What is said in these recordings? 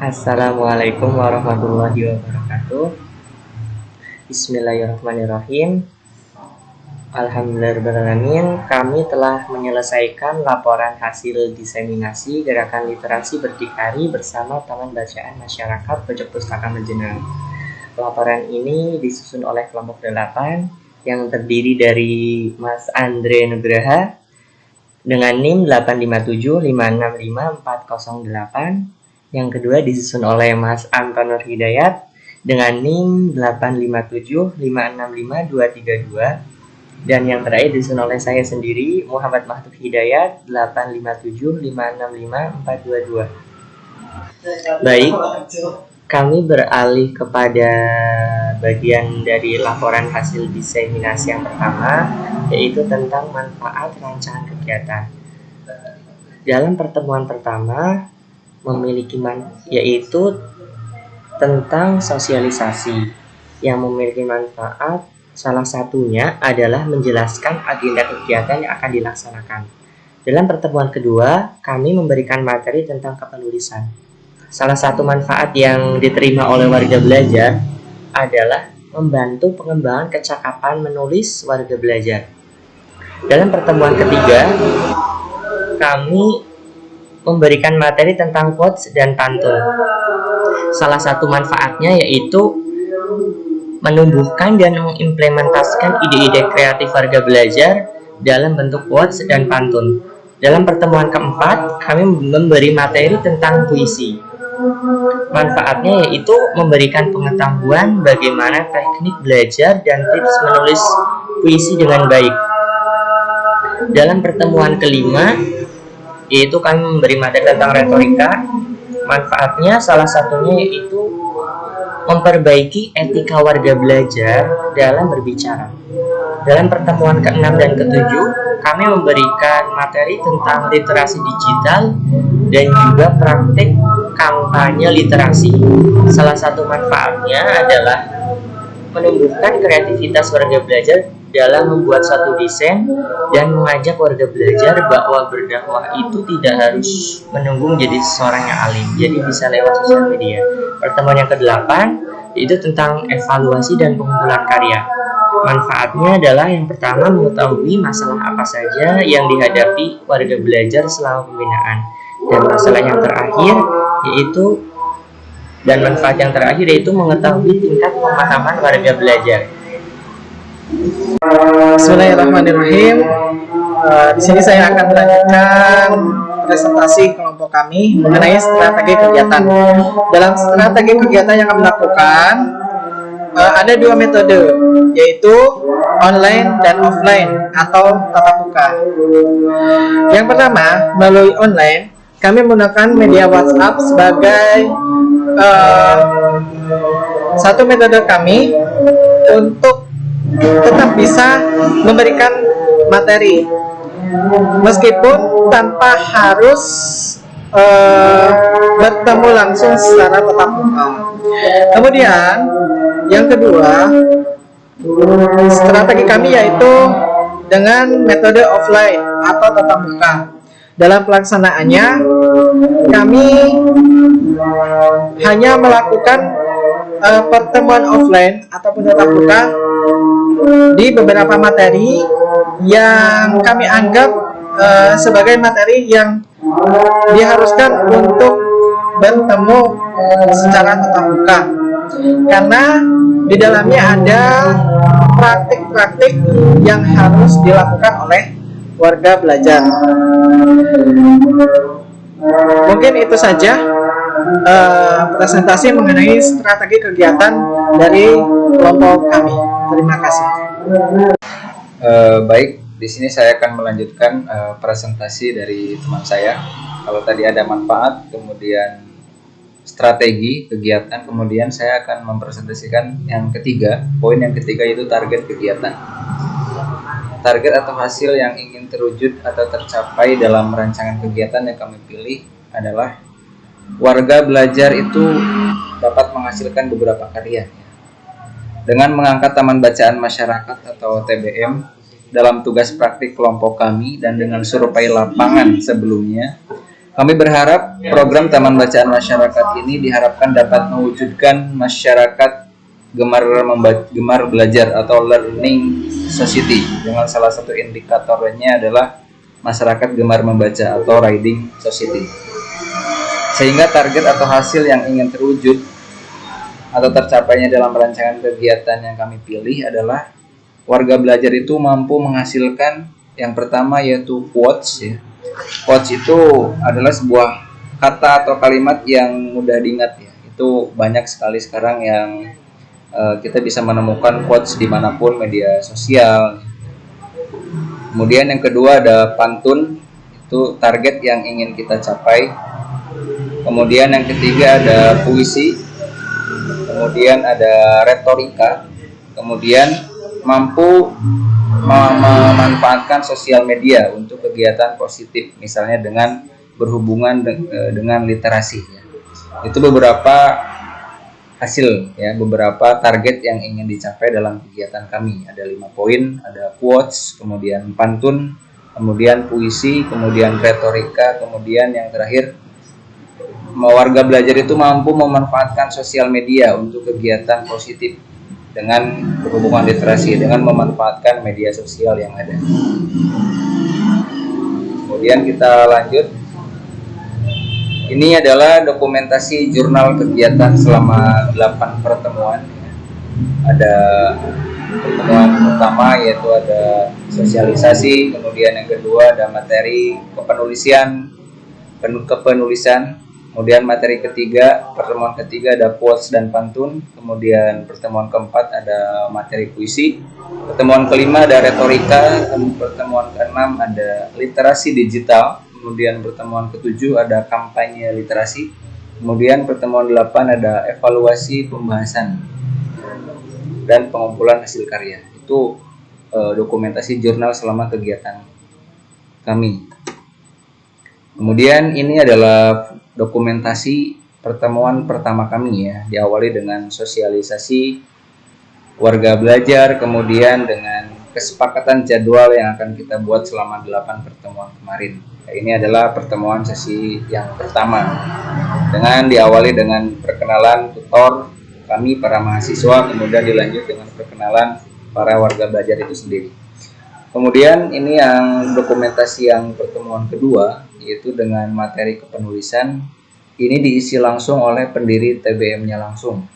Assalamualaikum warahmatullahi wabarakatuh. Bismillahirrahmanirrahim. Alhamdulillahirrahmanirrahim. Kami telah menyelesaikan laporan hasil diseminasi gerakan literasi berdikari bersama Taman Bacaan Masyarakat Pojok Pustaka Mejenang. Laporan ini disusun oleh kelompok 8 yang terdiri dari Mas Andre Nugraha dengan NIM 857565408. Yang kedua disusun oleh Mas Anton Nur Hidayat dengan NIM 857565232. Dan yang terakhir disusun oleh saya sendiri, Muhammad Mahdud Hidayat, 857565422. Baik, kami beralih kepada bagian dari laporan hasil diseminasi yang pertama, yaitu tentang manfaat rancangan kegiatan. Dalam pertemuan pertama yaitu tentang sosialisasi yang memiliki manfaat. Salah satunya adalah menjelaskan agenda kegiatan yang akan dilaksanakan. Dalam pertemuan kedua, kami memberikan materi tentang kepenulisan. Salah satu manfaat yang diterima oleh warga belajar adalah membantu pengembangan kecakapan menulis warga belajar. Dalam pertemuan ketiga, kami memberikan materi tentang quotes dan pantun. Salah satu manfaatnya yaitu menumbuhkan dan mengimplementasikan ide-ide kreatif warga belajar dalam bentuk quotes dan pantun. Dalam pertemuan keempat, kami memberi materi tentang puisi. Manfaatnya yaitu memberikan pengetahuan bagaimana teknik belajar dan tips menulis puisi dengan baik. Dalam pertemuan kelima, yaitu kami memberi materi tentang retorika. Manfaatnya salah satunya yaitu memperbaiki etika warga belajar dalam berbicara. Dalam pertemuan ke-6 dan ke-7, kami memberikan materi tentang literasi digital dan juga praktik kampanye literasi. Salah satu manfaatnya adalah menumbuhkan kreativitas warga belajar dalam membuat suatu desain dan mengajak warga belajar bahwa berdakwah itu tidak harus menunggu menjadi seseorang yang alim, jadi bisa lewat sosial media. Pertemuan yang ke-8 yaitu tentang evaluasi dan pengumpulan karya. Manfaatnya adalah yang pertama mengetahui masalah apa saja yang dihadapi warga belajar selama pembinaan, dan masalah yang terakhir yaitu manfaat yang terakhir yaitu mengetahui tingkat pemahaman warga belajar. Bismillahirrahmanirrahim. Di sini saya akan melanjutkan presentasi kelompok kami mengenai strategi kegiatan. Dalam strategi kegiatan yang kami lakukan, ada dua metode, yaitu online dan offline atau tatap muka. Yang pertama, melalui online, kami menggunakan media WhatsApp sebagai satu metode kami untuk tetap bisa memberikan materi meskipun tanpa harus bertemu langsung secara tatap muka. Kemudian yang kedua, strategi kami yaitu dengan metode offline atau tatap muka. Dalam pelaksanaannya, kami hanya melakukan pertemuan offline ataupun tatap muka di beberapa materi yang kami anggap sebagai materi yang diharuskan untuk bertemu secara tatap muka, karena di dalamnya ada praktik-praktik yang harus dilakukan oleh warga belajar. Mungkin itu saja presentasi mengenai strategi kegiatan dari kelompok kami. Terima kasih. Baik, di sini saya akan melanjutkan presentasi dari teman saya. Kalau tadi ada manfaat, kemudian strategi kegiatan, kemudian saya akan mempresentasikan yang ketiga, poin yang ketiga yaitu target kegiatan. Target atau hasil yang ingin terwujud atau tercapai dalam rancangan kegiatan yang kami pilih adalah warga belajar itu dapat menghasilkan beberapa karya dengan mengangkat Taman Bacaan Masyarakat atau TBM dalam tugas praktik kelompok kami dan dengan survei lapangan sebelumnya. Kami berharap program Taman Bacaan Masyarakat ini diharapkan dapat mewujudkan masyarakat gemar belajar atau learning society, dengan salah satu indikatornya adalah masyarakat gemar membaca atau reading society. Sehingga target atau hasil yang ingin terwujud atau tercapainya dalam rancangan kegiatan yang kami pilih adalah warga belajar itu mampu menghasilkan yang pertama yaitu quotes ya. Quotes itu adalah sebuah kata atau kalimat yang mudah diingat ya. Itu banyak sekali sekarang yang kita bisa menemukan quotes dimanapun media sosial. Kemudian yang kedua ada pantun, itu target yang ingin kita capai. Kemudian yang ketiga ada puisi. Kemudian ada retorika. Kemudian mampu memanfaatkan sosial media untuk kegiatan positif, misalnya dengan berhubungan dengan literasi ya. Itu beberapa hasil ya, beberapa target yang ingin dicapai dalam kegiatan kami. Ada 5 poin, ada quotes, kemudian pantun, kemudian puisi, kemudian retorika, kemudian yang terakhir warga belajar itu mampu memanfaatkan sosial media untuk kegiatan positif dengan berhubungan literasi, dengan memanfaatkan media sosial yang ada. Kemudian kita lanjut. Ini adalah dokumentasi jurnal kegiatan selama 8 pertemuan. Ada pertemuan pertama yaitu ada sosialisasi, kemudian yang kedua ada materi kepenulisan, kemudian materi ketiga, pertemuan ketiga ada quotes dan pantun, kemudian pertemuan keempat ada materi puisi, pertemuan kelima ada retorika, pertemuan keenam ada literasi digital, kemudian pertemuan ketujuh ada kampanye literasi, kemudian pertemuan 8 ada evaluasi pembahasan dan pengumpulan hasil karya. Itu dokumentasi jurnal selama kegiatan kami. Kemudian ini adalah dokumentasi pertemuan pertama kami ya, diawali dengan sosialisasi warga belajar, kemudian dengan kesepakatan jadwal yang akan kita buat selama 8 pertemuan kemarin. Ini adalah pertemuan sesi yang pertama, dengan diawali dengan perkenalan tutor kami para mahasiswa, kemudian dilanjut dengan perkenalan para warga belajar itu sendiri. Kemudian ini yang dokumentasi yang pertemuan kedua, yaitu dengan materi kepenulisan. Ini diisi langsung oleh pendiri TBM-nya langsung,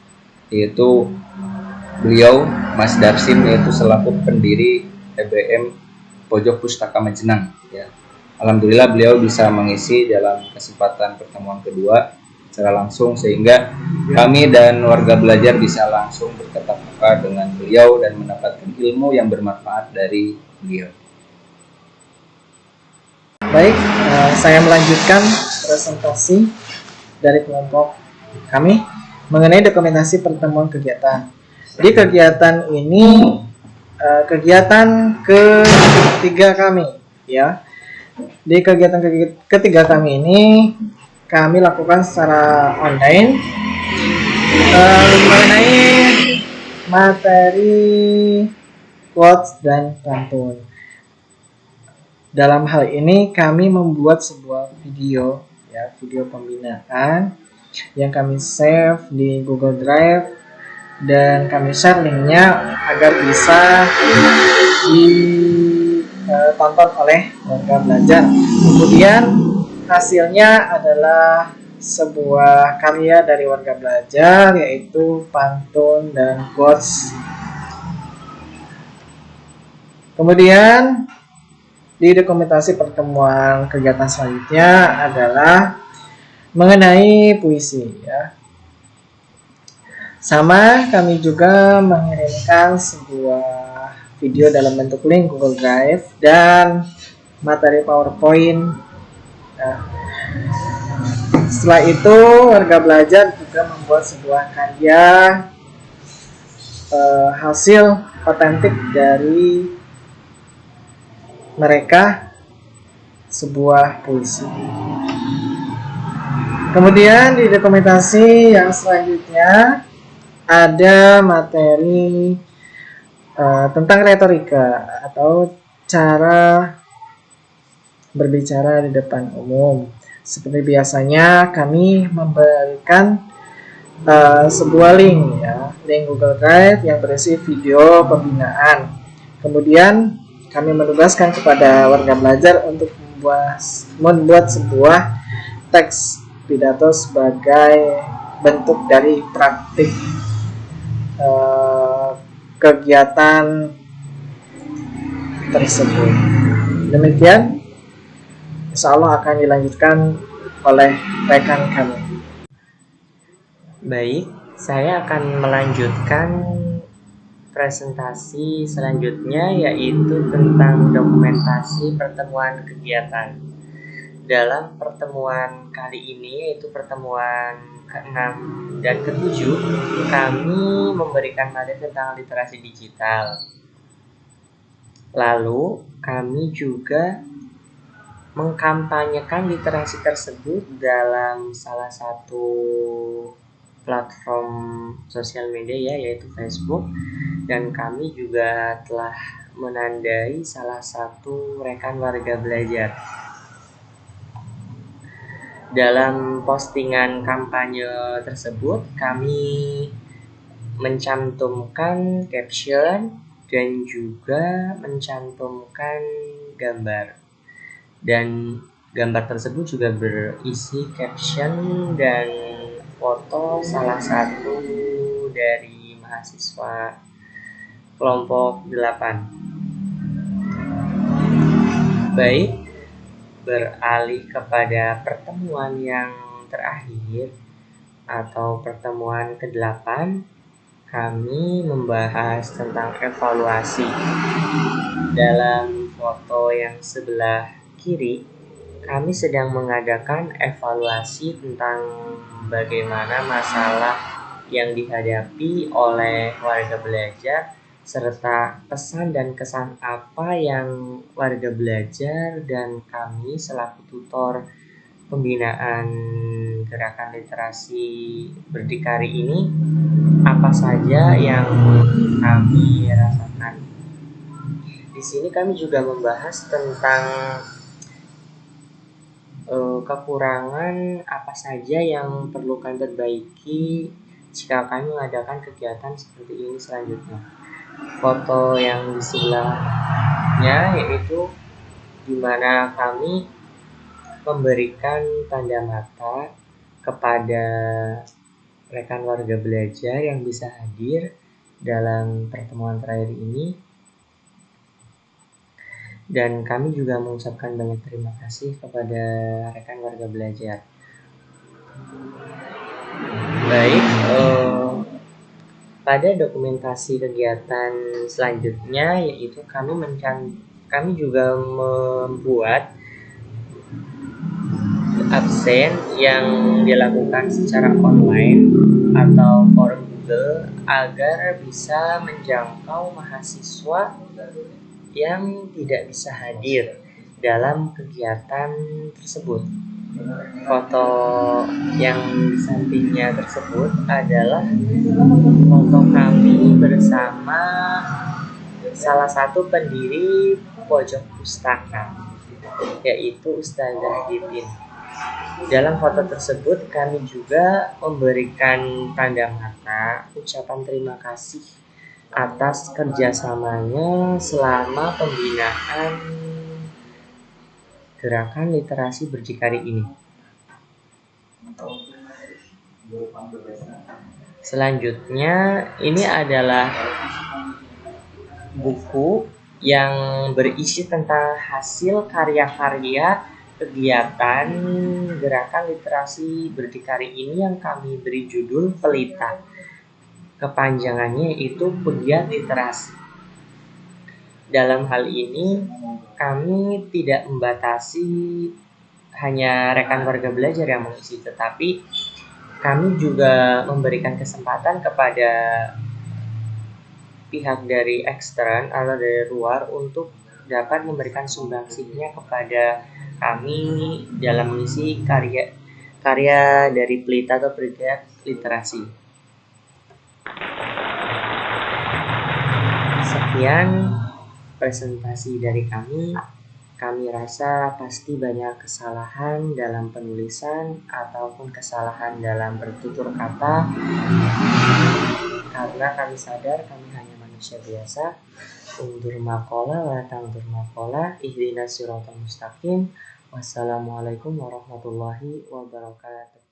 yaitu beliau Mas Darsim, yaitu selaku pendiri TBM Pojok Pustaka Majenang ya. Alhamdulillah beliau bisa mengisi dalam kesempatan pertemuan kedua secara langsung, sehingga kami dan warga belajar bisa langsung bertatap muka dengan beliau dan mendapatkan ilmu yang bermanfaat dari beliau. Baik, saya melanjutkan presentasi dari kelompok kami mengenai dokumentasi pertemuan kegiatan. Di kegiatan ini kegiatan ketiga kami ya. Di kegiatan ketiga kami ini kami lakukan secara online mengenai materi quotes dan pantun. Dalam hal ini kami membuat sebuah video ya, video pembinaan yang kami save di Google Drive dan kami share linknya agar bisa ditonton oleh warga belajar. Kemudian hasilnya adalah sebuah karya dari warga belajar, yaitu pantun dan quotes. Kemudian di dokumentasi pertemuan kegiatan selanjutnya adalah mengenai puisi ya. Sama, kami juga mengirimkan sebuah video dalam bentuk link Google Drive dan materi PowerPoint. Nah, setelah itu warga belajar juga membuat sebuah karya hasil otentik dari mereka, sebuah puisi. Kemudian di dokumentasi yang selanjutnya ada materi tentang retorika atau cara berbicara di depan umum. Seperti biasanya kami memberikan sebuah link ya, link Google Drive yang berisi video pembinaan. Kemudian kami menugaskan kepada warga belajar untuk membuat sebuah teks pidato sebagai bentuk dari praktik kegiatan tersebut. Demikian, insya Allah akan dilanjutkan oleh rekan kami. Baik, saya akan melanjutkan presentasi selanjutnya, yaitu tentang dokumentasi pertemuan kegiatan. Dalam pertemuan kali ini, yaitu pertemuan ke-6 dan ke-7, kami memberikan materi tentang literasi digital. Lalu, kami juga mengkampanyekan literasi tersebut dalam salah satu platform sosial media ya, yaitu Facebook, dan kami juga telah menandai salah satu rekan warga belajar. Dalam postingan kampanye tersebut, kami mencantumkan caption dan juga mencantumkan gambar. Dan gambar tersebut juga berisi caption dan foto salah satu dari mahasiswa kelompok 8. Baik, beralih kepada pertemuan yang terakhir atau pertemuan ke-8, kami membahas tentang evaluasi. Dalam foto yang sebelah kiri, kami sedang mengadakan evaluasi tentang bagaimana masalah yang dihadapi oleh warga belajar, serta pesan dan kesan apa yang warga belajar dan kami selaku tutor pembinaan gerakan literasi berdikari ini apa saja yang kami rasakan. Di sini kami juga membahas tentang kekurangan apa saja yang perlu kami perbaiki jika kami mengadakan kegiatan seperti ini selanjutnya. Foto yang di sebelahnya yaitu di mana kami memberikan tanda mata kepada rekan warga belajar yang bisa hadir dalam pertemuan terakhir ini, dan kami juga mengucapkan banyak terima kasih kepada rekan warga belajar. Baik, pada dokumentasi kegiatan selanjutnya yaitu kami juga membuat absen yang dilakukan secara online atau forum Google agar bisa menjangkau mahasiswa yang tidak bisa hadir dalam kegiatan tersebut. Foto yang di sampingnya tersebut adalah foto kami bersama salah satu pendiri pojok pustaka, yaitu Ustazah Dipin. Dalam foto tersebut kami juga memberikan tanda mata ucapan terima kasih atas kerjasamanya selama pembinaan gerakan literasi berdikari ini. Selanjutnya, ini adalah buku yang berisi tentang hasil karya-karya kegiatan gerakan literasi berdikari ini yang kami beri judul Pelita. Kepanjangannya itu Pegiat Literasi. Dalam hal ini, kami tidak membatasi hanya rekan warga belajar yang mengisi, tetapi kami juga memberikan kesempatan kepada pihak dari ekstern atau dari luar untuk dapat memberikan sumbangsihnya kepada kami dalam mengisi karya dari Pelita atau Pegiat Literasi. Sekian presentasi dari kami. Kami rasa pasti banyak kesalahan dalam penulisan ataupun kesalahan dalam bertutur kata, karena kami sadar kami hanya manusia biasa. Undur makola wa tangdur makola, ihdinas siratal mustaqim. Wassalamualaikum warahmatullahi wabarakatuh.